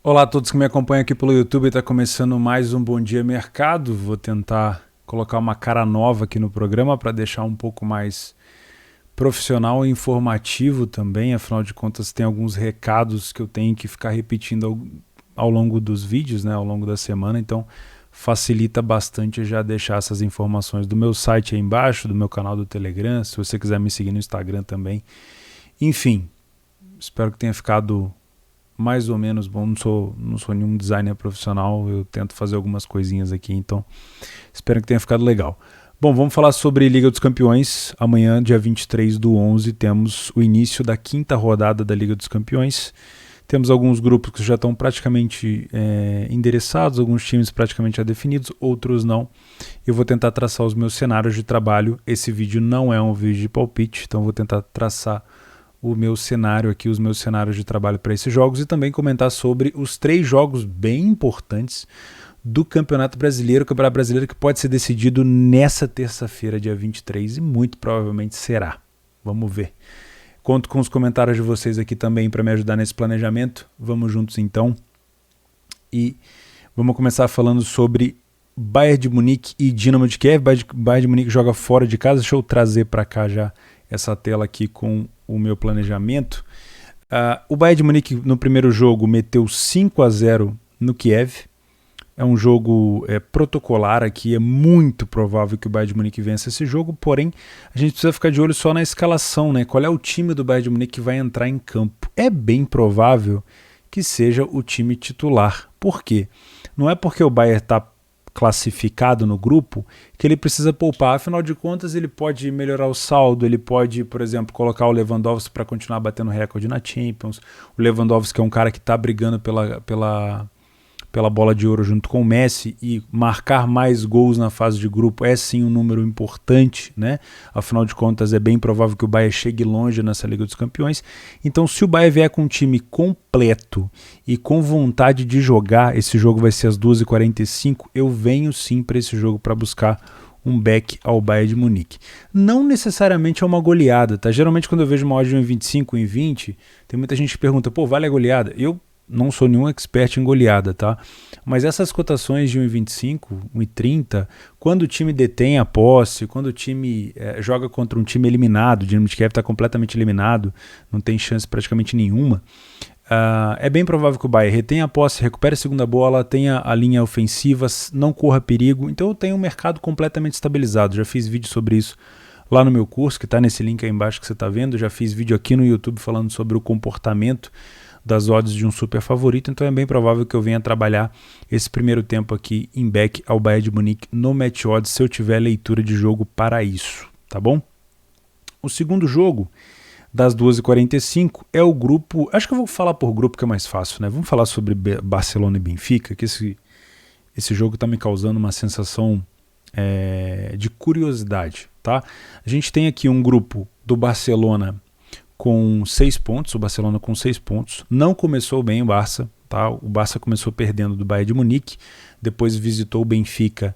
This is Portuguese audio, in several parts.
Olá a todos que me acompanham aqui pelo YouTube, está começando mais um Bom Dia Mercado. Vou tentar colocar uma cara nova aqui no programa para deixar um pouco mais profissional e informativo também. Afinal de contas, tem alguns recados que eu tenho que ficar repetindo ao longo dos vídeos, né, ao longo da semana. Então facilita bastante já deixar essas informações do meu site aí embaixo, do meu canal do Telegram, se você quiser me seguir no Instagram também. Enfim, espero que tenha ficado mais ou menos bom. Não sou nenhum designer profissional, eu tento fazer algumas coisinhas aqui, então espero que tenha ficado legal. Bom, vamos falar sobre Liga dos Campeões. Amanhã, dia 23/11, temos o início da quinta rodada da Liga dos Campeões. Temos alguns grupos que já estão praticamente endereçados, alguns times praticamente já definidos, outros não. Eu vou tentar traçar os meus cenários de trabalho. Esse vídeo não é um vídeo de palpite, então vou tentar traçar o meu cenário aqui, os meus cenários de trabalho para esses jogos e também comentar sobre os 3 jogos bem importantes do Campeonato Brasileiro, que pode ser decidido nessa terça-feira, dia 23, e muito provavelmente será. Vamos ver. Conto com os comentários de vocês aqui também para me ajudar nesse planejamento. Vamos juntos então. E vamos começar falando sobre Bayern de Munique e Dinamo de Kiev. Bayern de Munique joga fora de casa. Deixa eu trazer para cá já essa tela aqui com o meu planejamento. O Bayern de Munique no primeiro jogo meteu 5-0 no Kiev. É um jogo protocolar aqui, é muito provável que o Bayern de Munique vença esse jogo, porém a gente precisa ficar de olho só na escalação, né? Qual é o time do Bayern de Munique que vai entrar em campo? É bem provável que seja o time titular. Por quê? Não é porque o Bayern está classificado no grupo que ele precisa poupar, afinal de contas ele pode melhorar o saldo, ele pode, por exemplo, colocar o Lewandowski para continuar batendo recorde na Champions. O Lewandowski é um cara que está brigando pela bola de ouro junto com o Messi, e marcar mais gols na fase de grupo é sim um número importante, né? Afinal de contas é bem provável que o Bayern chegue longe nessa Liga dos Campeões. Então se o Bayern vier com um time completo e com vontade de jogar, esse jogo vai ser às 2h45, eu venho sim para esse jogo para buscar um back ao Bayern de Munique. Não necessariamente é uma goleada, tá? Geralmente quando eu vejo uma odd de 1,25, 1,20, tem muita gente que pergunta, pô, vale a goleada? Eu não sou nenhum expert em goleada, tá? Mas essas cotações de 1,25, 1,30, quando o time detém a posse, quando o time joga contra um time eliminado, o Dinamo de Kiev está completamente eliminado, não tem chance praticamente nenhuma, é bem provável que o Bayern retenha a posse, recupere a segunda bola, tenha a linha ofensiva, não corra perigo. Então eu tenho um mercado completamente estabilizado. Já fiz vídeo sobre isso lá no meu curso, que está nesse link aí embaixo que você está vendo. Já fiz vídeo aqui no YouTube falando sobre o comportamento das odds de um super favorito, então é bem provável que eu venha trabalhar esse primeiro tempo aqui em back ao Bayern de Munique no Match Odds, se eu tiver leitura de jogo para isso, tá bom? O segundo jogo, das 2h45, é o grupo, acho que eu vou falar por grupo que é mais fácil, né? Vamos falar sobre Barcelona e Benfica, que esse jogo está me causando uma sensação de curiosidade, tá? A gente tem aqui um grupo do Barcelona com 6 pontos, o Barcelona com 6 pontos, não começou bem o Barça, tá? O Barça começou perdendo do Bayern de Munique, depois visitou o Benfica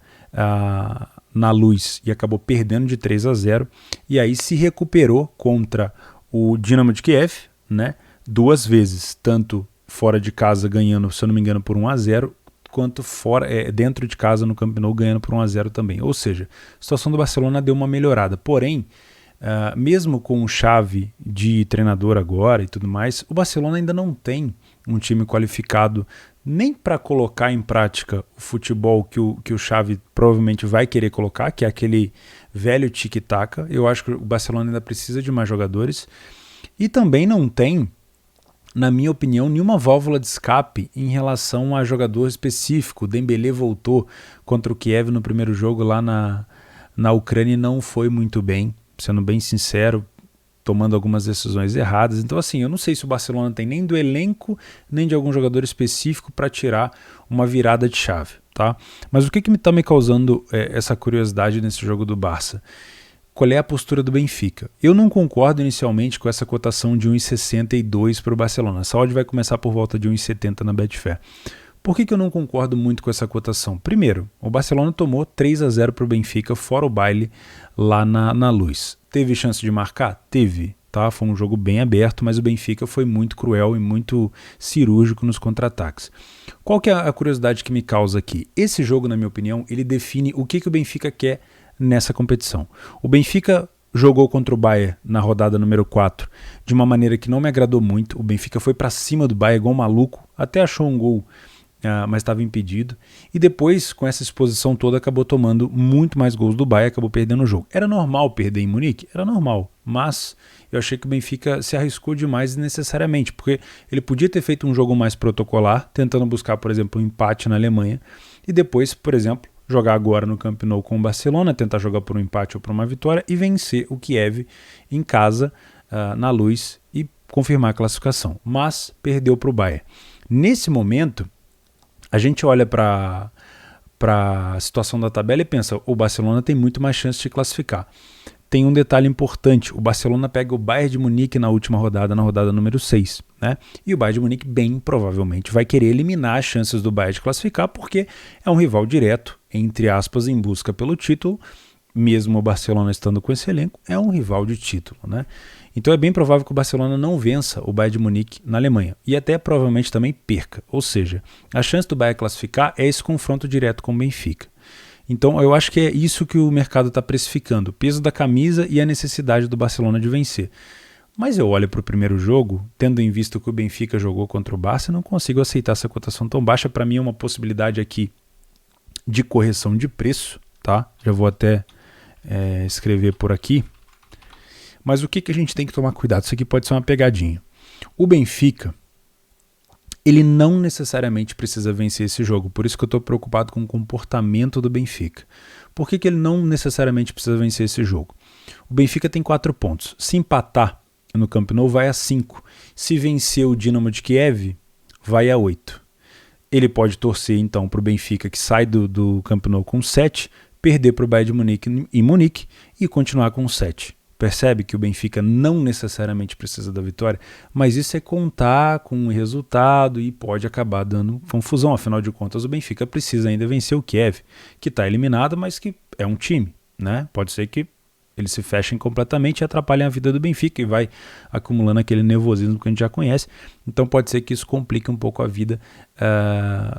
na Luz e acabou perdendo de 3-0, e aí se recuperou contra o Dinamo de Kiev, né? 2 vezes, tanto fora de casa ganhando, se eu não me engano, por 1-0, quanto dentro de casa no Camp Nou ganhando por 1-0 também. Ou seja, a situação do Barcelona deu uma melhorada, porém, mesmo com o Xavi de treinador agora e tudo mais, o Barcelona ainda não tem um time qualificado nem para colocar em prática o futebol que o Xavi provavelmente vai querer colocar, que é aquele velho tic-tac. Eu acho que o Barcelona ainda precisa de mais jogadores e também não tem, na minha opinião, nenhuma válvula de escape em relação a jogador específico. O Dembélé voltou contra o Kiev no primeiro jogo lá na Ucrânia e não foi muito bem, sendo bem sincero, tomando algumas decisões erradas. Então assim, eu não sei se o Barcelona tem nem do elenco, nem de algum jogador específico para tirar uma virada de chave, tá? Mas o que está me causando essa curiosidade nesse jogo do Barça? Qual é a postura do Benfica? Eu não concordo inicialmente com essa cotação de 1,62 para o Barcelona. Essa odd vai começar por volta de 1,70 na Betfair. Por que eu não concordo muito com essa cotação? Primeiro, o Barcelona tomou 3-0 para o Benfica, fora o baile, lá na Luz. Teve chance de marcar? Teve. tá? Foi um jogo bem aberto, mas o Benfica foi muito cruel e muito cirúrgico nos contra-ataques. Qual que é a curiosidade que me causa aqui? Esse jogo, na minha opinião, ele define o que o Benfica quer nessa competição. O Benfica jogou contra o Bayern na rodada número 4 de uma maneira que não me agradou muito. O Benfica foi para cima do Bayern igual um maluco, até achou um gol, mas estava impedido. E depois, com essa exposição toda, acabou tomando muito mais gols do Bayern, acabou perdendo o jogo. Era normal perder em Munique? Era normal, mas eu achei que o Benfica se arriscou demais desnecessariamente, porque ele podia ter feito um jogo mais protocolar, tentando buscar, por exemplo, um empate na Alemanha, e depois, por exemplo, jogar agora no Camp Nou com o Barcelona, tentar jogar por um empate ou por uma vitória e vencer o Kiev em casa, na Luz, e confirmar a classificação. Mas perdeu para o Bayern. Nesse momento, a gente olha para a situação da tabela e pensa, o Barcelona tem muito mais chance de classificar. Tem um detalhe importante, o Barcelona pega o Bayern de Munique na última rodada, na rodada número 6, né? E o Bayern de Munique bem provavelmente vai querer eliminar as chances do Bayern de classificar, porque é um rival direto, entre aspas, em busca pelo título, mesmo o Barcelona estando com esse elenco, é um rival de título, né? Então é bem provável que o Barcelona não vença o Bayern de Munique na Alemanha, e até provavelmente também perca, ou seja, a chance do Bayern classificar é esse confronto direto com o Benfica. Então eu acho que é isso que o mercado está precificando, o peso da camisa e a necessidade do Barcelona de vencer. Mas eu olho para o primeiro jogo, tendo em vista que o Benfica jogou contra o Barça, não consigo aceitar essa cotação tão baixa. Para mim é uma possibilidade aqui de correção de preço, tá? Já vou até escrever por aqui. Mas o que a gente tem que tomar cuidado? Isso aqui pode ser uma pegadinha. O Benfica, ele não necessariamente precisa vencer esse jogo, por isso que eu estou preocupado com o comportamento do Benfica. Por que ele não necessariamente precisa vencer esse jogo? O Benfica tem 4 pontos. Se empatar no Camp Nou, vai a 5. Se vencer o Dinamo de Kiev, vai a 8. Ele pode torcer então para o Benfica, que sai do Camp Nou com 7, perder para o Bayern de Munique em Munique e continuar com 7. Percebe que o Benfica não necessariamente precisa da vitória, mas isso é contar com o resultado e pode acabar dando confusão. Afinal de contas, o Benfica precisa ainda vencer o Kiev, que está eliminado, mas que é um time, né? Pode ser que eles se fechem completamente e atrapalhem a vida do Benfica e vai acumulando aquele nervosismo que a gente já conhece. Então pode ser que isso complique um pouco a vida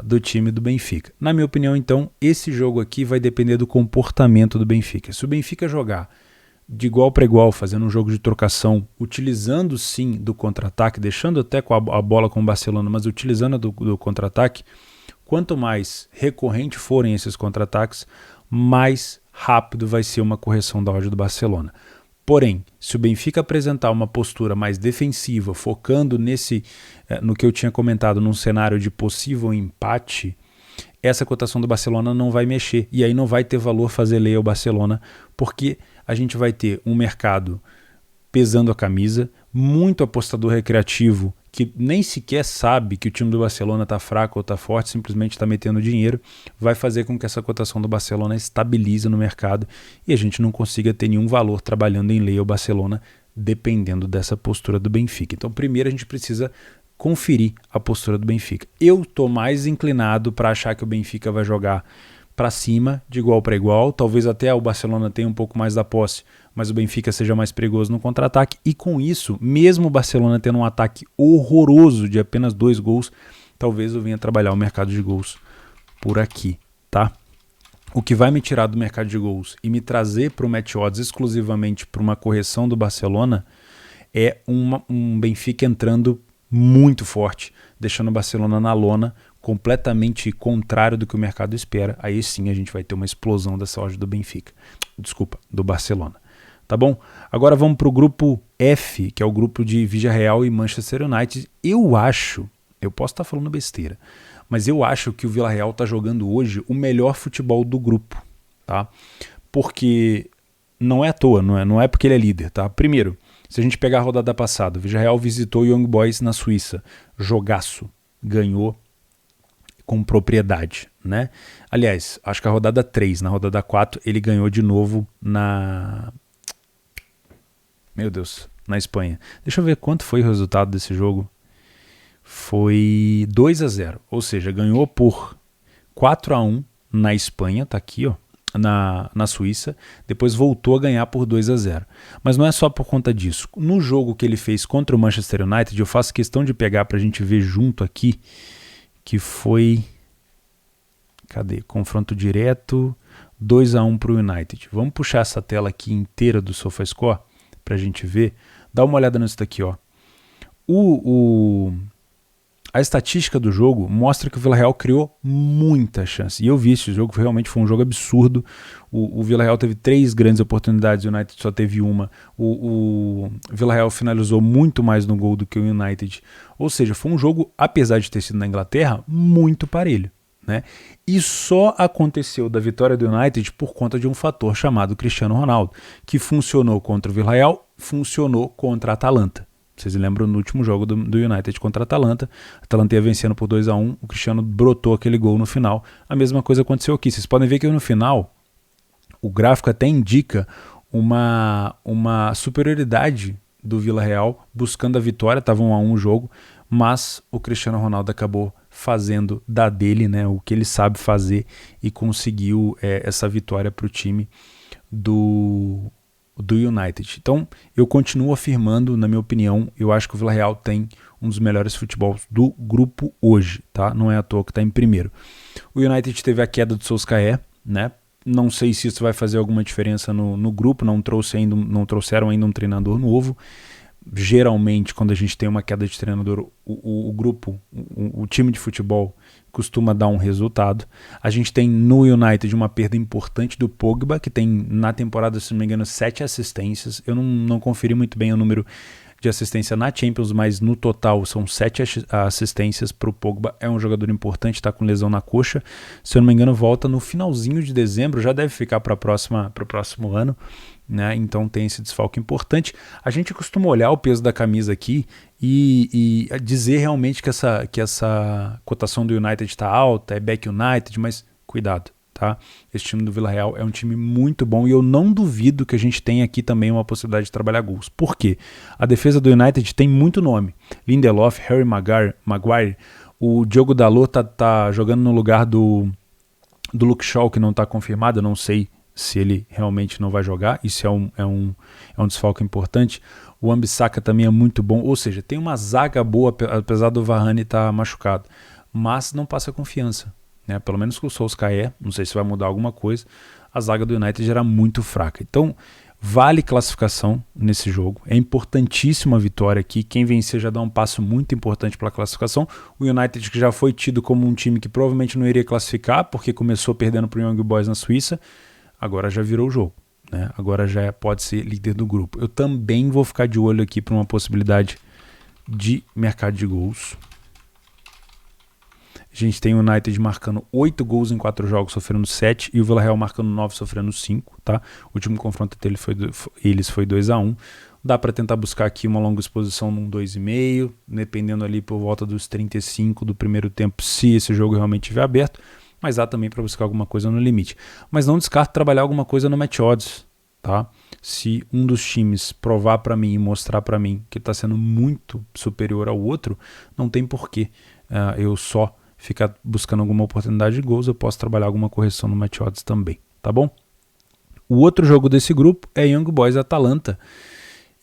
do time do Benfica. Na minha opinião, então, esse jogo aqui vai depender do comportamento do Benfica. Se o Benfica jogar de igual para igual, fazendo um jogo de trocação, utilizando sim do contra-ataque, deixando até com a bola com o Barcelona, mas utilizando do contra-ataque, quanto mais recorrente forem esses contra-ataques, mais rápido vai ser uma correção da odd do Barcelona. Porém, se o Benfica apresentar uma postura mais defensiva, focando no que eu tinha comentado, num cenário de possível empate, essa cotação do Barcelona não vai mexer, e aí não vai ter valor fazer lei ao Barcelona, porque a gente vai ter um mercado pesando a camisa, muito apostador recreativo que nem sequer sabe que o time do Barcelona está fraco ou está forte, simplesmente está metendo dinheiro, vai fazer com que essa cotação do Barcelona estabilize no mercado e a gente não consiga ter nenhum valor trabalhando em lei ao Barcelona, dependendo dessa postura do Benfica. Então primeiro a gente precisa conferir a postura do Benfica. Eu estou mais inclinado para achar que o Benfica vai jogar para cima, de igual para igual, talvez até o Barcelona tenha um pouco mais da posse, mas o Benfica seja mais perigoso no contra-ataque, e com isso, mesmo o Barcelona tendo um ataque horroroso de apenas 2 gols, talvez eu venha trabalhar o mercado de gols por aqui, tá? O que vai me tirar do mercado de gols e me trazer para o match odds exclusivamente para uma correção do Barcelona é um Benfica entrando muito forte, deixando o Barcelona na lona, completamente contrário do que o mercado espera. Aí sim a gente vai ter uma explosão dessa odd do Benfica. Desculpa, do Barcelona. Tá bom? Agora vamos para o grupo F, que é o grupo de Villarreal e Manchester United. Eu posso estar falando besteira, mas eu acho que o Villarreal está jogando hoje o melhor futebol do grupo, tá? Porque não é à toa, não é porque ele é líder, tá? Primeiro, se a gente pegar a rodada passada, o Villarreal visitou o Young Boys na Suíça. Jogaço. Ganhou com propriedade, né? Aliás, acho que a rodada 3, na rodada 4, ele ganhou de novo na Espanha. Deixa eu ver quanto foi o resultado desse jogo. Foi 2-0, ou seja, ganhou por 4-1 na Espanha, tá aqui, ó. na Suíça, depois voltou a ganhar por 2-0. Mas não é só por conta disso. No jogo que ele fez contra o Manchester United, eu faço questão de pegar para a gente ver junto aqui, que foi... Cadê? Confronto direto, 2-1 para o United. Vamos puxar essa tela aqui inteira do SofaScore para a gente ver. Dá uma olhada nisso daqui, ó. A estatística do jogo mostra que o Villarreal criou muita chance. E eu vi esse jogo, realmente foi um jogo absurdo. O Villarreal teve 3 grandes oportunidades, o United só teve uma. O Villarreal finalizou muito mais no gol do que o United. Ou seja, foi um jogo, apesar de ter sido na Inglaterra, muito parelho, né? E só aconteceu da vitória do United por conta de um fator chamado Cristiano Ronaldo, que funcionou contra o Villarreal, funcionou contra a Atalanta. Vocês lembram no último jogo do United contra a Atalanta ia vencendo por 2-1, o Cristiano brotou aquele gol no final. A mesma coisa aconteceu aqui. Vocês podem ver que no final o gráfico até indica uma superioridade do Villarreal buscando a vitória, estava 1-1 o jogo, mas o Cristiano Ronaldo acabou fazendo da dele, né, o que ele sabe fazer e conseguiu essa vitória para o time do United. Então, eu continuo afirmando, na minha opinião, eu acho que o Villarreal tem um dos melhores futebols do grupo hoje, tá? Não é à toa que está em primeiro. O United teve a queda do Solskjaer, né? Não sei se isso vai fazer alguma diferença no grupo, não trouxeram ainda um treinador novo. Geralmente, quando a gente tem uma queda de treinador, o grupo, o time de futebol costuma dar um resultado. A gente tem no United uma perda importante do Pogba, que tem na temporada, se não me engano, 7 assistências. Eu não conferi muito bem o número de assistência na Champions, mas no total são 7 assistências para o Pogba. É um jogador importante, está com lesão na coxa. Se eu não me engano, volta no finalzinho de dezembro, já deve ficar para o próximo ano, né? Então tem esse desfalque importante. A gente costuma olhar o peso da camisa aqui e dizer realmente que essa cotação do United está alta, é back United, mas cuidado, tá? Esse time do Villarreal é um time muito bom e eu não duvido que a gente tenha aqui também uma possibilidade de trabalhar gols. Por quê? A defesa do United tem muito nome. Lindelof, Harry Maguire, o Diogo Dalot tá jogando no lugar do Luke Shaw, que não está confirmado, eu não sei se ele realmente não vai jogar, isso é um desfalque importante. O Wan-Bissaka também é muito bom, ou seja, tem uma zaga boa, apesar do Varane estar machucado, mas não passa confiança, né? Pelo menos com o Solskjaer, não sei se vai mudar alguma coisa, a zaga do United era muito fraca. Então, vale classificação nesse jogo, é importantíssima a vitória aqui, quem vencer já dá um passo muito importante para a classificação. O United, que já foi tido como um time que provavelmente não iria classificar, porque começou perdendo para o Young Boys na Suíça, agora já virou o jogo, né? Agora já pode ser líder do grupo. Eu também vou ficar de olho aqui para uma possibilidade de mercado de gols. A gente tem o United marcando 8 gols em 4 jogos, sofrendo 7, e o Villarreal marcando 9, sofrendo 5, tá? O último confronto deles foi 2-1. Dá para tentar buscar aqui uma longa exposição num 2,5, dependendo ali por volta dos 35 do primeiro tempo, se esse jogo realmente estiver aberto. Mas dá também para buscar alguma coisa no limite. Mas não descarto trabalhar alguma coisa no match odds, tá? Se um dos times provar para mim e mostrar para mim que está sendo muito superior ao outro, não tem porquê eu só ficar buscando alguma oportunidade de gols, eu posso trabalhar alguma correção no match odds também, tá bom? O outro jogo desse grupo é Young Boys Atalanta.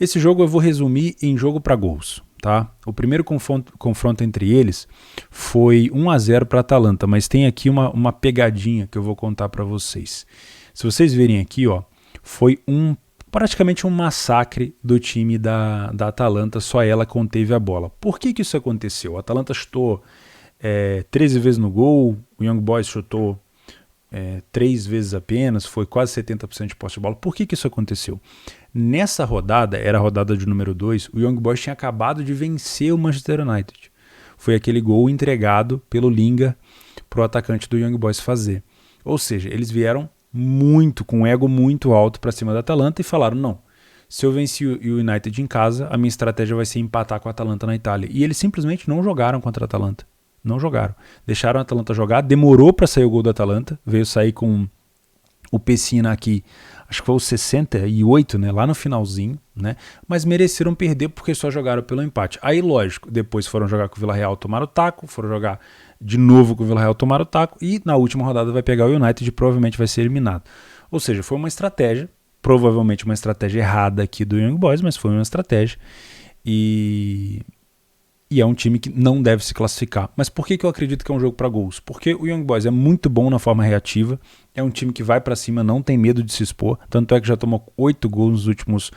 Esse jogo eu vou resumir em jogo para gols. Tá? O primeiro confronto entre eles foi 1-0 para a Atalanta, mas tem aqui uma pegadinha que eu vou contar para vocês. Se vocês verem aqui, ó, foi praticamente um massacre do time da Atalanta, só ela conteve a bola. Por que isso aconteceu? A Atalanta chutou 13 vezes no gol, o Young Boys chutou 3 vezes apenas, foi quase 70% de posse de bola. Por que isso aconteceu? Nessa rodada, era a rodada de número 2, o Young Boys tinha acabado de vencer o Manchester United. Foi aquele gol entregado pelo Linga para o atacante do Young Boys fazer. Ou seja, eles vieram com um ego muito alto para cima da Atalanta e falaram, não, se eu venci o United em casa, a minha estratégia vai ser empatar com a Atalanta na Itália. E eles simplesmente não jogaram contra a Atalanta. Não jogaram. Deixaram a Atalanta jogar, demorou para sair o gol da Atalanta, veio sair com O Pessina aqui, acho que foi o 68, né, lá no finalzinho, né, mas mereceram perder porque só jogaram pelo empate. Aí, lógico, depois foram jogar com o Vila Real, tomaram o taco, foram jogar de novo com o Vila Real, tomaram o taco, e na última rodada vai pegar o United e provavelmente vai ser eliminado. Ou seja, foi uma estratégia, provavelmente uma estratégia errada aqui do Young Boys, mas foi uma estratégia, e é um time que não deve se classificar. Mas por que eu acredito que é um jogo para gols? Porque o Young Boys é muito bom na forma reativa, é um time que vai para cima, não tem medo de se expor, tanto é que já tomou 8 gols nos últimos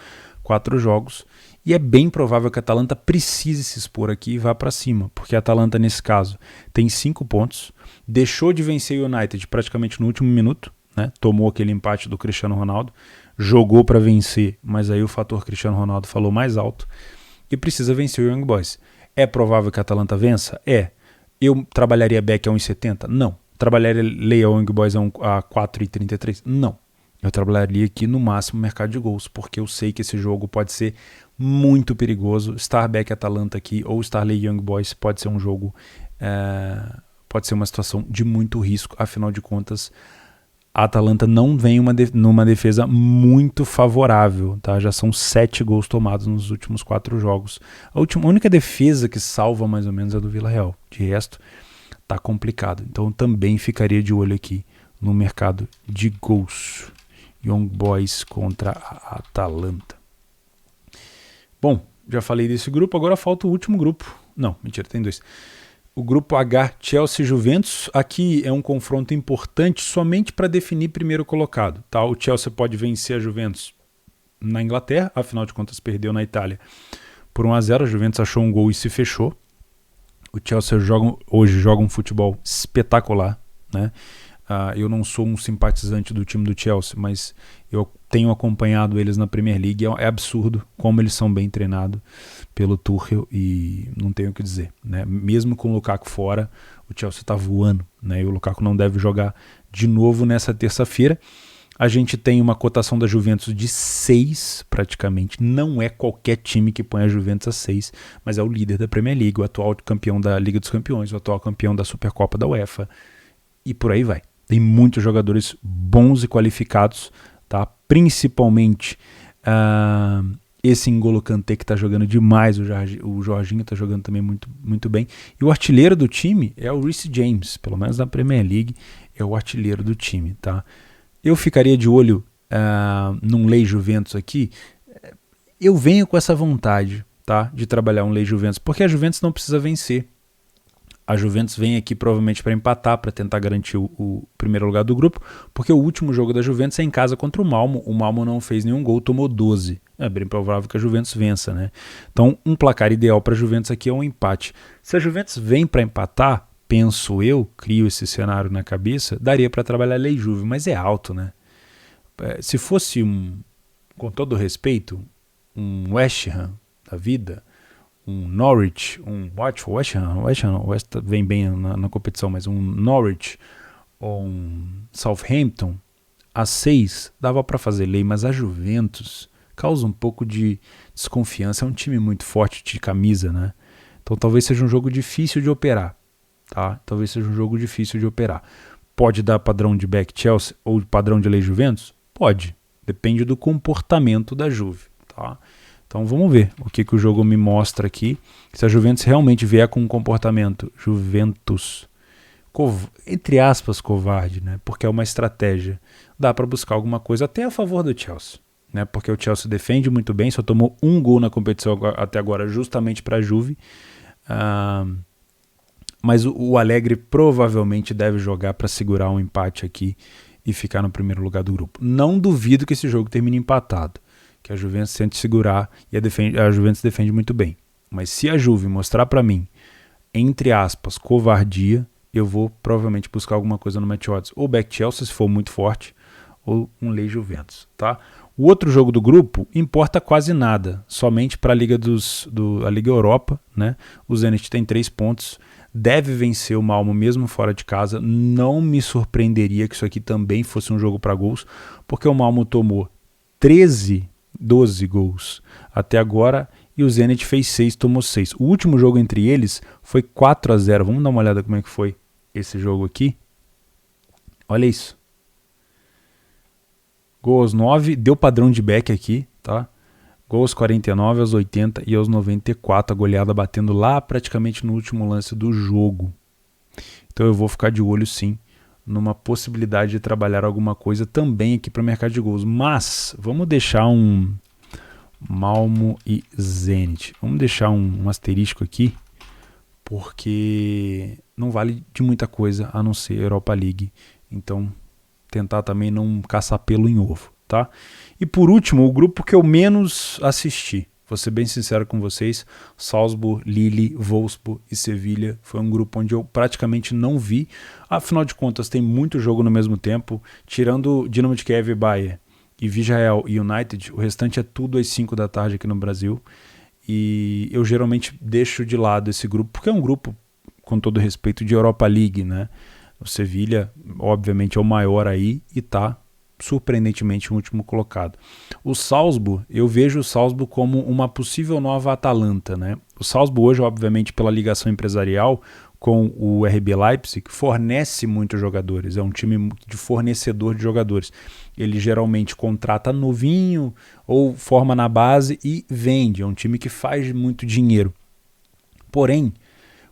4 jogos, e é bem provável que a Atalanta precise se expor aqui e vá para cima, porque a Atalanta, nesse caso, tem 5 pontos, deixou de vencer o United praticamente no último minuto, né? Tomou aquele empate do Cristiano Ronaldo, jogou para vencer, mas aí o fator Cristiano Ronaldo falou mais alto, e precisa vencer o Young Boys. É provável que a Atalanta vença? É. Eu trabalharia back a 1,70? Não. Trabalharia Leia Young Boys a 4,33? Não. Eu trabalharia aqui no máximo mercado de gols, porque eu sei que esse jogo pode ser muito perigoso. Star back Atalanta aqui ou Star Leia Young Boys pode ser um jogo, pode ser uma situação de muito risco. Afinal de contas, a Atalanta não vem numa defesa muito favorável, tá? Já são 7 gols tomados nos últimos 4 jogos. A única defesa que salva mais ou menos é a do Vila Real. De resto, tá complicado. Então também ficaria de olho aqui no mercado de gols. Young Boys contra a Atalanta. Bom, já falei desse grupo, agora falta o último grupo. Não, mentira, tem 2. O grupo H, Chelsea e Juventus, aqui é um confronto importante somente para definir primeiro colocado. Tá? O Chelsea pode vencer a Juventus na Inglaterra, afinal de contas perdeu na Itália por 1-0, a Juventus achou um gol e se fechou. O Chelsea hoje joga um futebol espetacular, né? Eu não sou um simpatizante do time do Chelsea, mas eu tenho acompanhado eles na Premier League. É absurdo como eles são bem treinados pelo Tuchel e não tenho o que dizer, né? Mesmo com o Lukaku fora, o Chelsea está voando, né? E o Lukaku não deve jogar de novo nessa terça-feira. A gente tem uma cotação da Juventus de 6 praticamente. Não é qualquer time que põe a Juventus a 6, mas é o líder da Premier League, o atual campeão da Liga dos Campeões, o atual campeão da Supercopa da UEFA e por aí vai. Tem muitos jogadores bons e qualificados, tá? Principalmente esse N'Golo Kanté que está jogando demais, o Jorginho está jogando também muito, muito bem. E o artilheiro do time é o Reece James, pelo menos na Premier League é o artilheiro do time. Tá? Eu ficaria de olho num Lei Juventus aqui. Eu venho com essa vontade, tá, de trabalhar um Lei Juventus, porque a Juventus não precisa vencer. A Juventus vem aqui provavelmente para empatar, para tentar garantir o primeiro lugar do grupo, porque o último jogo da Juventus é em casa contra o Malmo. O Malmo não fez nenhum gol, tomou 12. É bem provável que a Juventus vença, né? Então, um placar ideal para a Juventus aqui é um empate. Se a Juventus vem para empatar, penso eu, crio esse cenário na cabeça, daria para trabalhar Lei Juve, mas é alto, né? Se fosse com todo respeito, um West Ham da vida, um Norwich, um West Ham vem bem na competição, mas um Norwich ou um Southampton a 6 dava para fazer lei, mas a Juventus causa um pouco de desconfiança, é um time muito forte de camisa, né? Então talvez seja um jogo difícil de operar, tá? Talvez seja um jogo difícil de operar. Pode dar padrão de back Chelsea ou padrão de lei Juventus? Pode, depende do comportamento da Juve, tá? Então vamos ver o que o jogo me mostra aqui. Se a Juventus realmente vier com um comportamento Juventus, entre aspas, covarde, né? Porque é uma estratégia. Dá para buscar alguma coisa até a favor do Chelsea, né? Porque o Chelsea defende muito bem, só tomou um gol na competição até agora justamente para a Juve. Mas o Allegri provavelmente deve jogar para segurar um empate aqui e ficar no primeiro lugar do grupo. Não duvido que esse jogo termine empatado, que a Juventus tente segurar e a Juventus defende muito bem. Mas se a Juve mostrar para mim, entre aspas, covardia, eu vou provavelmente buscar alguma coisa no match odds. Ou back Chelsea, se for muito forte, ou um lei Juventus. Tá? O outro jogo do grupo importa quase nada, somente para a Liga Liga Europa. Né? O Zenit tem 3 pontos, deve vencer o Malmo mesmo fora de casa. Não me surpreenderia que isso aqui também fosse um jogo para gols, porque o Malmo tomou 12 gols até agora e o Zenit fez 6, tomou 6. O último jogo entre eles foi 4-0. Vamos dar uma olhada como é que foi esse jogo aqui. Olha isso. Gol aos 9, deu padrão de back aqui, tá? Gol aos 49, aos 80 e aos 94, a goleada batendo lá praticamente no último lance do jogo. Então eu vou ficar de olho sim numa possibilidade de trabalhar alguma coisa também aqui para o mercado de gols. Mas vamos deixar um Malmo e Zenit. Vamos deixar um asterisco aqui, porque não vale de muita coisa a não ser Europa League. Então tentar também não caçar pelo em ovo, tá? E por último, o grupo que eu menos assisti, vou ser bem sincero com vocês, Salzburg, Lille, Wolfsburg e Sevilha, foi um grupo onde eu praticamente não vi. Afinal de contas, tem muito jogo no mesmo tempo, tirando Dinamo de Kiev e Bayern e Villarreal e United, o restante é tudo às 5 da tarde aqui no Brasil. E eu geralmente deixo de lado esse grupo, porque é um grupo, com todo respeito, de Europa League, né? O Sevilha, obviamente, é o maior aí e está surpreendentemente o último colocado. O Salzburg, eu vejo o Salzburg como uma possível nova Atalanta, né? O Salzburg hoje, obviamente, pela ligação empresarial com o RB Leipzig, fornece muitos jogadores, é um time de fornecedor de jogadores. Ele geralmente contrata novinho ou forma na base e vende, é um time que faz muito dinheiro. Porém,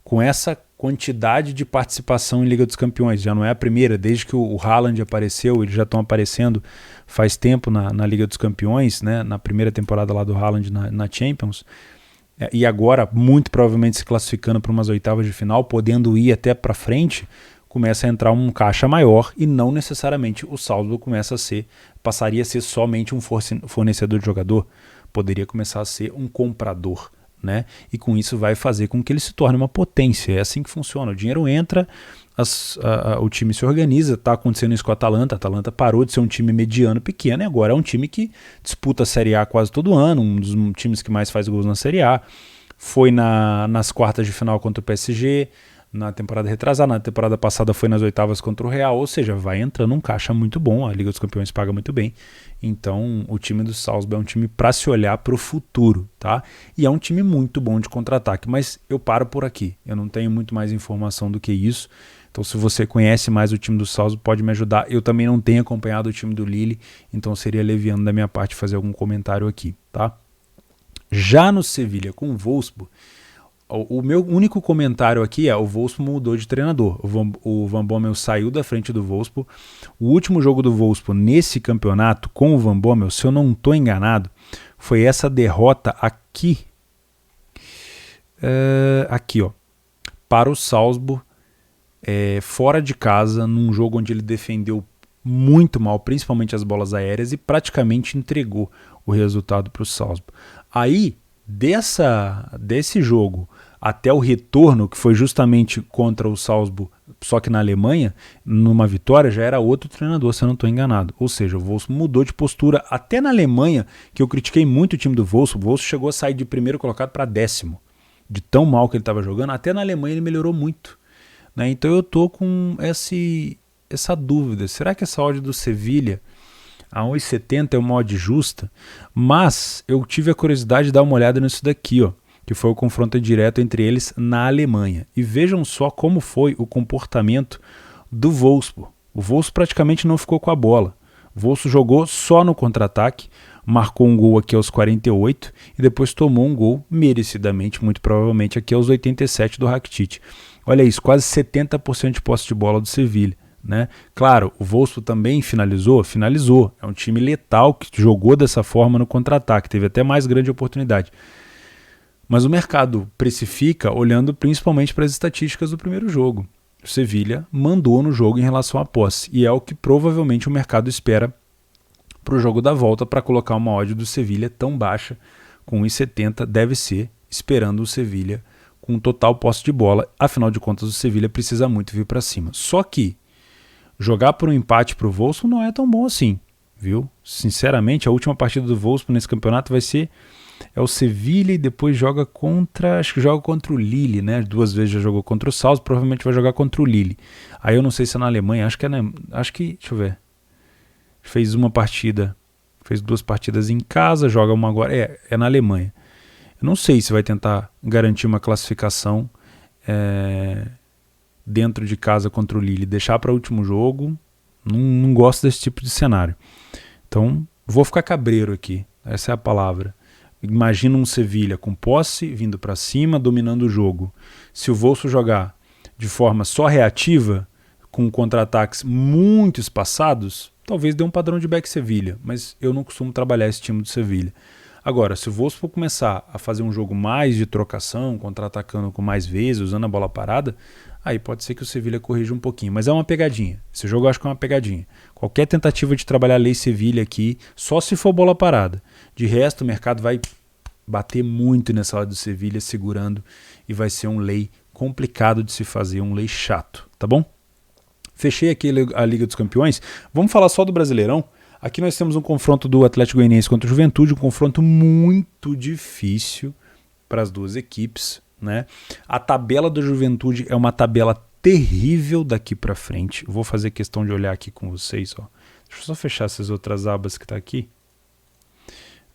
com essa quantidade de participação em Liga dos Campeões, já não é a primeira, desde que o Haaland apareceu, eles já estão aparecendo faz tempo na Liga dos Campeões, né, na primeira temporada lá do Haaland na Champions, e agora muito provavelmente se classificando para umas oitavas de final, podendo ir até para frente, começa a entrar um caixa maior e não necessariamente o Salzburg passaria a ser somente um fornecedor de jogador, poderia começar a ser um comprador, né? E com isso vai fazer com que ele se torne uma potência. É assim que funciona, o dinheiro entra, o time se organiza. Está acontecendo isso com a Atalanta parou de ser um time mediano, pequeno, e agora é um time que disputa a Série A quase todo ano, um dos times que mais faz gols na Série A. Foi nas quartas de final contra o PSG, na temporada retrasada, na temporada passada foi nas oitavas contra o Real, ou seja, vai entrando um caixa muito bom, a Liga dos Campeões paga muito bem, então o time do Salzburg é um time para se olhar para o futuro, tá? E é um time muito bom de contra-ataque, mas eu paro por aqui, eu não tenho muito mais informação do que isso, então se você conhece mais o time do Salzburg pode me ajudar, eu também não tenho acompanhado o time do Lille, então seria leviano da minha parte fazer algum comentário aqui, tá? Já no Sevilha com o Wolfsburg, o meu único comentário aqui é: o Wolfsburg mudou de treinador. O Van Bommel saiu da frente do Wolfsburg. O último jogo do Wolfsburg nesse campeonato com o Van Bommel, se eu não estou enganado, foi essa derrota aqui. Aqui, ó. Para o Salzburg, fora de casa, num jogo onde ele defendeu muito mal, principalmente as bolas aéreas, e praticamente entregou o resultado para o Salzburg. Aí, desse jogo até o retorno, que foi justamente contra o Salzburg, só que na Alemanha, numa vitória, já era outro treinador, se eu não estou enganado. Ou seja, o Wolfsburg mudou de postura até na Alemanha, que eu critiquei muito o time do Wolfsburg. O Wolfsburg chegou a sair de primeiro colocado para 10º, de tão mal que ele estava jogando. Até na Alemanha ele melhorou muito, né? Então eu estou com essa dúvida. Será que essa odd do Sevilha a 1,70 é uma odd justa? Mas eu tive a curiosidade de dar uma olhada nisso daqui, ó, que foi o confronto direto entre eles na Alemanha. E vejam só como foi o comportamento do Wolfsburg. O Wolfsburg praticamente não ficou com a bola. O Wolfsburg jogou só no contra-ataque, marcou um gol aqui aos 48 e depois tomou um gol merecidamente, muito provavelmente aqui aos 87 do Rakitic. Olha isso, quase 70% de posse de bola do Sevilha, né? Claro, o Wolfsburg também finalizou, é um time letal que jogou dessa forma no contra-ataque, teve até mais grande oportunidade. Mas o mercado precifica olhando principalmente para as estatísticas do primeiro jogo. O Sevilha mandou no jogo em relação à posse, e é o que provavelmente o mercado espera para o jogo da volta, para colocar uma odd do Sevilha tão baixa, com 1,70, deve ser esperando o Sevilha com total posse de bola. Afinal de contas, o Sevilha precisa muito vir para cima. Só que jogar por um empate para o Wolfsburg não é tão bom assim, viu? Sinceramente, a última partida do Wolfsburg nesse campeonato vai ser o Sevilha, e depois joga contra o Lille, né? 2 vezes já jogou contra o Salzburg, provavelmente vai jogar contra o Lille. Aí eu não sei se é na Alemanha, deixa eu ver. Fez 2 partidas em casa, joga uma agora, é na Alemanha. Eu não sei se vai tentar garantir uma classificação dentro de casa contra o Lille, deixar para o último jogo. Não gosto desse tipo de cenário. Então, vou ficar cabreiro aqui, essa é a palavra. Imagina um Sevilha com posse, vindo para cima, dominando o jogo. Se o Wolfsburg jogar de forma só reativa, com contra-ataques muito espaçados, talvez dê um padrão de back Sevilha, mas eu não costumo trabalhar esse time do Sevilha. Agora, se o Wolfsburg começar a fazer um jogo mais de trocação, contra-atacando com mais vezes, usando a bola parada, aí pode ser que o Sevilha corrija um pouquinho, mas é uma pegadinha. Esse jogo eu acho que é uma pegadinha. Qualquer tentativa de trabalhar a lei Sevilha aqui, só se for bola parada. De resto, o mercado vai bater muito nessa hora do Sevilha, segurando, e vai ser um lei complicado de se fazer, um lei chato, tá bom? Fechei aqui a Liga dos Campeões. Vamos falar só do Brasileirão. Aqui nós temos um confronto do Atlético Goianiense contra o Juventude, um confronto muito difícil para as duas equipes, né? A tabela do Juventude é uma tabela terrível daqui para frente. Eu vou fazer questão de olhar aqui com vocês. Ó. Deixa eu só fechar essas outras abas que tá aqui.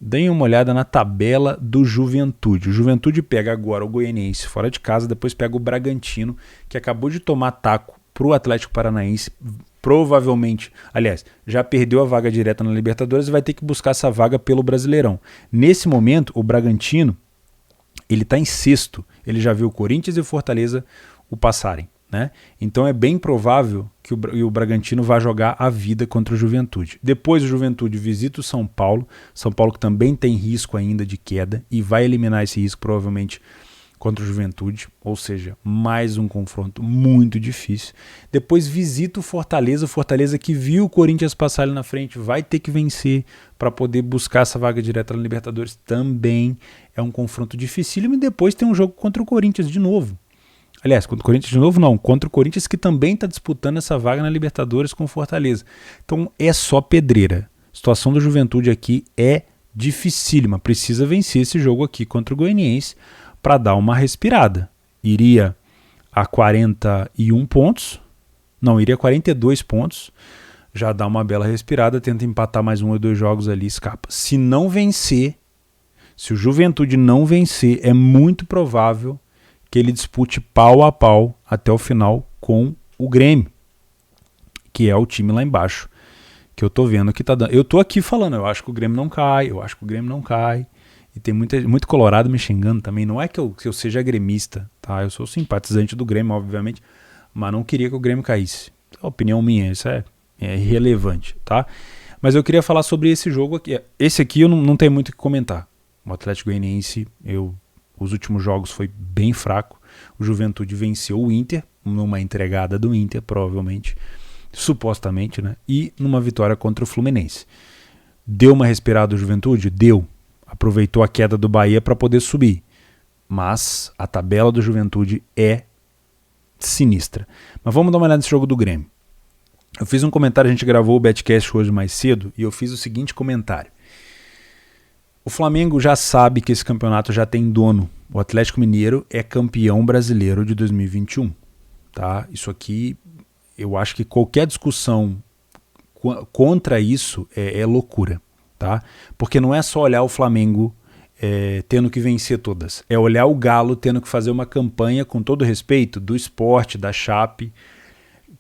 Deem uma olhada na tabela do Juventude. O Juventude pega agora o Goianiense fora de casa, depois pega o Bragantino, que acabou de tomar taco para o Atlético Paranaense. Provavelmente, aliás, já perdeu a vaga direta na Libertadores e vai ter que buscar essa vaga pelo Brasileirão. Nesse momento, o Bragantino, ele está em sexto. Ele já viu o Corinthians e o Fortaleza o passarem, né? Então é bem provável que o Bragantino vá jogar a vida contra o Juventude. Depois o Juventude visita o São Paulo que também tem risco ainda de queda e vai eliminar esse risco provavelmente contra o Juventude, ou seja, mais um confronto muito difícil. Depois visita o Fortaleza que viu o Corinthians passar ali na frente, vai ter que vencer para poder buscar essa vaga direta na Libertadores, também é um confronto dificílimo, e depois tem um jogo contra o Corinthians de novo. Aliás, contra o Corinthians de novo não, contra o Corinthians que também está disputando essa vaga na Libertadores com o Fortaleza. Então é só pedreira. A situação do Juventude aqui é dificílima, precisa vencer esse jogo aqui contra o Goianiense para dar uma respirada. Iria a 41 pontos, não, iria a 42 pontos, já dá uma bela respirada, tenta empatar mais 1 ou 2 jogos ali, escapa. Se não vencer, se o Juventude não vencer, é muito provável que ele dispute pau a pau até o final com o Grêmio, que é o time lá embaixo, que eu tô vendo que tá dando. Eu tô aqui falando, eu acho que o Grêmio não cai, e tem muito colorado me xingando também. Não é que eu seja gremista, tá? Eu sou simpatizante do Grêmio, obviamente, mas não queria que o Grêmio caísse. É a opinião minha, isso é irrelevante, tá? Mas eu queria falar sobre esse jogo aqui. Esse aqui eu não tenho muito o que comentar. O Atlético Goianiense, os últimos jogos foi bem fraco. O Juventude venceu o Inter, numa entregada do Inter, provavelmente, supostamente, né? E numa vitória contra o Fluminense. Deu uma respirada o Juventude? Deu. Aproveitou a queda do Bahia para poder subir. Mas a tabela do Juventude é sinistra. Mas vamos dar uma olhada nesse jogo do Grêmio. Eu fiz um comentário, a gente gravou o Betcast hoje mais cedo, e eu fiz o seguinte comentário. O Flamengo já sabe que esse campeonato já tem dono. O Atlético Mineiro é campeão brasileiro de 2021. Tá? Isso aqui, eu acho que qualquer discussão contra isso é loucura. Tá? Porque não é só olhar o Flamengo tendo que vencer todas. É olhar o Galo tendo que fazer uma campanha, com todo respeito, do Sport, da Chape,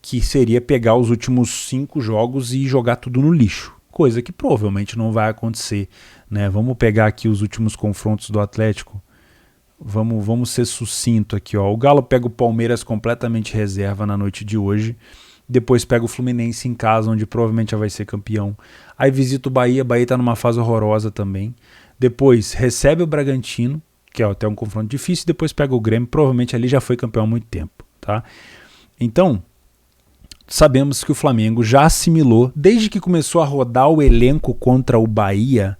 que seria pegar os últimos 5 jogos e jogar tudo no lixo. Coisa que provavelmente não vai acontecer. Né? Vamos pegar aqui os últimos confrontos do Atlético. Vamos ser sucinto aqui. Ó. O Galo pega o Palmeiras completamente reserva na noite de hoje. Depois pega o Fluminense em casa, onde provavelmente já vai ser campeão. Aí visita o Bahia está numa fase horrorosa também. Depois recebe o Bragantino, que é até um confronto difícil. Depois pega o Grêmio, provavelmente ali já foi campeão há muito tempo. Tá? Então, sabemos que o Flamengo já assimilou, desde que começou a rodar o elenco contra o Bahia,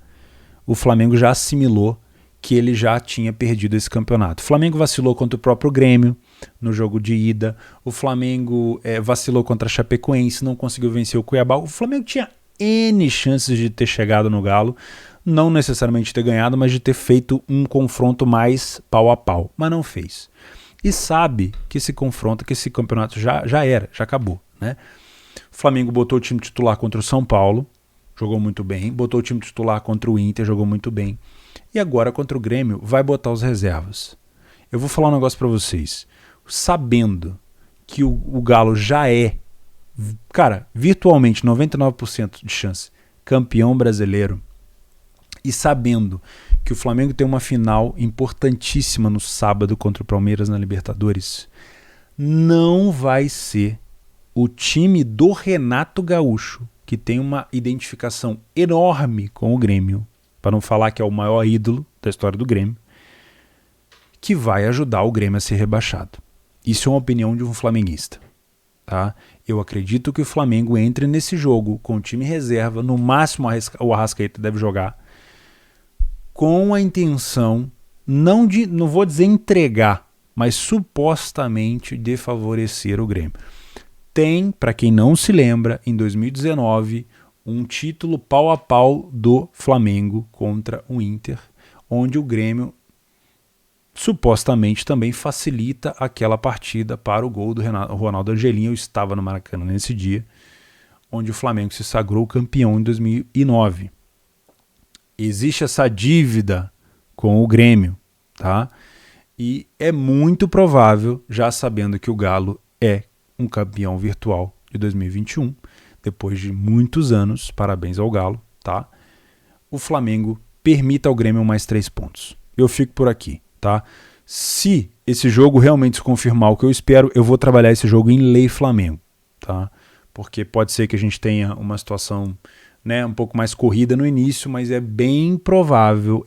o Flamengo já assimilou que ele já tinha perdido esse campeonato. O Flamengo vacilou contra o próprio Grêmio no jogo de ida, o Flamengo vacilou contra a Chapecoense, não conseguiu vencer o Cuiabá. O Flamengo tinha N chances de ter chegado no Galo, não necessariamente ter ganhado, mas de ter feito um confronto mais pau a pau, mas não fez. E sabe que esse confronto, que esse campeonato já era, já acabou. Né? O Flamengo botou o time titular contra o São Paulo, jogou muito bem, botou o time titular contra o Inter, jogou muito bem, e agora contra o Grêmio vai botar os reservas. Eu vou falar um negócio pra vocês, sabendo que o Galo já virtualmente 99% de chance campeão brasileiro, e sabendo que o Flamengo tem uma final importantíssima no sábado contra o Palmeiras na Libertadores, não vai ser o time do Renato Gaúcho, que tem uma identificação enorme com o Grêmio, para não falar que é o maior ídolo da história do Grêmio, que vai ajudar o Grêmio a ser rebaixado. Isso é uma opinião de um flamenguista. Tá? Eu acredito que o Flamengo entre nesse jogo com o time reserva, no máximo o Arrascaeta deve jogar, com a intenção, não vou dizer entregar, mas supostamente de favorecer o Grêmio. Tem, para quem não se lembra, em 2019, um título pau a pau do Flamengo contra o Inter, onde o Grêmio supostamente também facilita aquela partida para o gol do Ronaldo Angelim. Eu estava no Maracanã nesse dia, onde o Flamengo se sagrou campeão em 2009. Existe essa dívida com o Grêmio, tá? E é muito provável, já sabendo que o Galo é um campeão virtual de 2021, depois de muitos anos, parabéns ao Galo, tá? O Flamengo permita ao Grêmio mais 3 pontos. Eu fico por aqui, tá? Se esse jogo realmente se confirmar o que eu espero, eu vou trabalhar esse jogo em lei Flamengo, tá? Porque pode ser que a gente tenha uma situação, né, um pouco mais corrida no início, mas é bem provável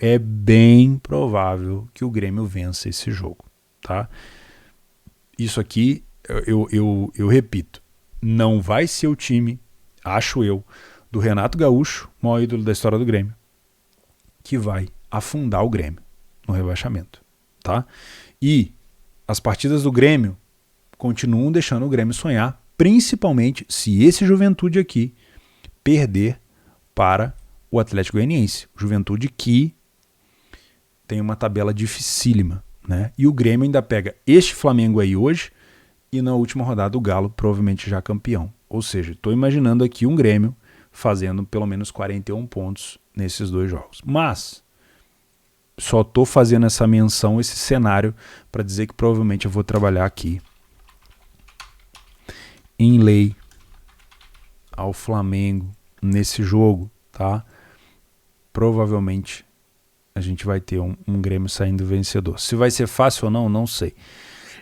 que o Grêmio vença esse jogo, tá? Isso aqui, eu repito, não vai ser o time, acho eu, do Renato Gaúcho, maior ídolo da história do Grêmio, que vai afundar o Grêmio no rebaixamento, tá? E as partidas do Grêmio continuam deixando o Grêmio sonhar, principalmente se esse Juventude aqui perder para o Atlético Goianiense. Juventude que tem uma tabela dificílima, né? E o Grêmio ainda pega este Flamengo aí hoje e na última rodada o Galo provavelmente já campeão. Ou seja, estou imaginando aqui um Grêmio fazendo pelo menos 41 pontos nesses 2 jogos. Mas só estou fazendo essa menção, esse cenário, para dizer que provavelmente eu vou trabalhar aqui em lei ao Flamengo nesse jogo, tá? Provavelmente a gente vai ter um Grêmio saindo vencedor. Se vai ser fácil ou não, não sei.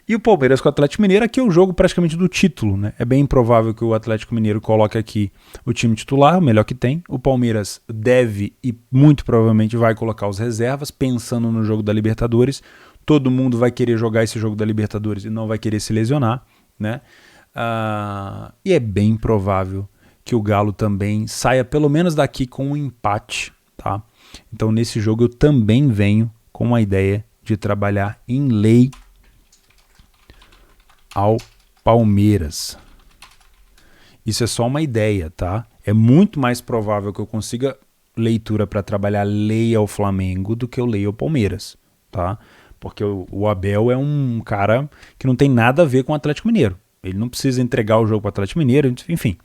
E o Palmeiras com o Atlético Mineiro, aqui é o jogo praticamente do título, né? É bem improvável que o Atlético Mineiro coloque aqui o time titular, o melhor que tem. O Palmeiras deve e muito provavelmente vai colocar os reservas, pensando no jogo da Libertadores. Todo mundo vai querer jogar esse jogo da Libertadores e não vai querer se lesionar, né? E é bem provável que o Galo também saia pelo menos daqui com um empate, tá? Então nesse jogo eu também venho com a ideia de trabalhar em lei ao Palmeiras. Isso é só uma ideia, tá? É muito mais provável que eu consiga leitura para trabalhar lei ao Flamengo do que eu leio ao Palmeiras, tá? Porque o Abel é um cara que não tem nada a ver com o Atlético Mineiro. Ele não precisa entregar o jogo para o Atlético Mineiro, enfim.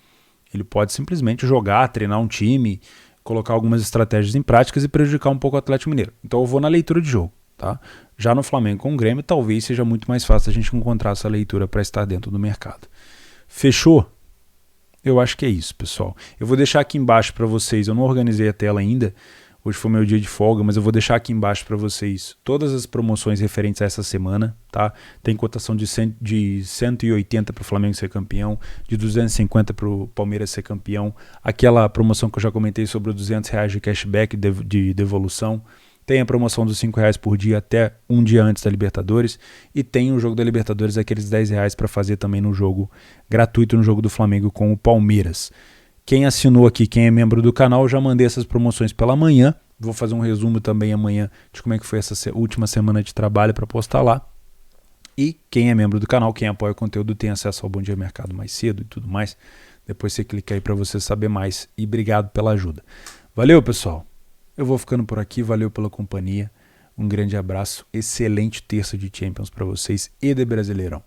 Ele pode simplesmente jogar, treinar um time, colocar algumas estratégias em práticas e prejudicar um pouco o Atlético Mineiro. Então eu vou na leitura de jogo, tá? Já no Flamengo com o Grêmio, talvez seja muito mais fácil a gente encontrar essa leitura para estar dentro do mercado. Fechou? Eu acho que é isso, pessoal. Eu vou deixar aqui embaixo para vocês, eu não organizei a tela ainda, hoje foi meu dia de folga, mas eu vou deixar aqui embaixo para vocês todas as promoções referentes a essa semana, tá? Tem cotação de 180 para o Flamengo ser campeão, de 250 para o Palmeiras ser campeão, aquela promoção que eu já comentei sobre os R$200 de cashback de devolução, tem a promoção dos R$5 por dia até um dia antes da Libertadores e tem o jogo da Libertadores, aqueles R$10 para fazer também no jogo gratuito, no jogo do Flamengo com o Palmeiras. Quem assinou aqui, quem é membro do canal, eu já mandei essas promoções pela manhã. Vou fazer um resumo também amanhã de como é que foi essa última semana de trabalho para postar lá. E quem é membro do canal, quem apoia o conteúdo, tem acesso ao Bom Dia Mercado mais cedo e tudo mais. Depois você clica aí para você saber mais. E obrigado pela ajuda. Valeu, pessoal! Eu vou ficando por aqui, valeu pela companhia, um grande abraço, excelente terça de Champions para vocês e de Brasileirão.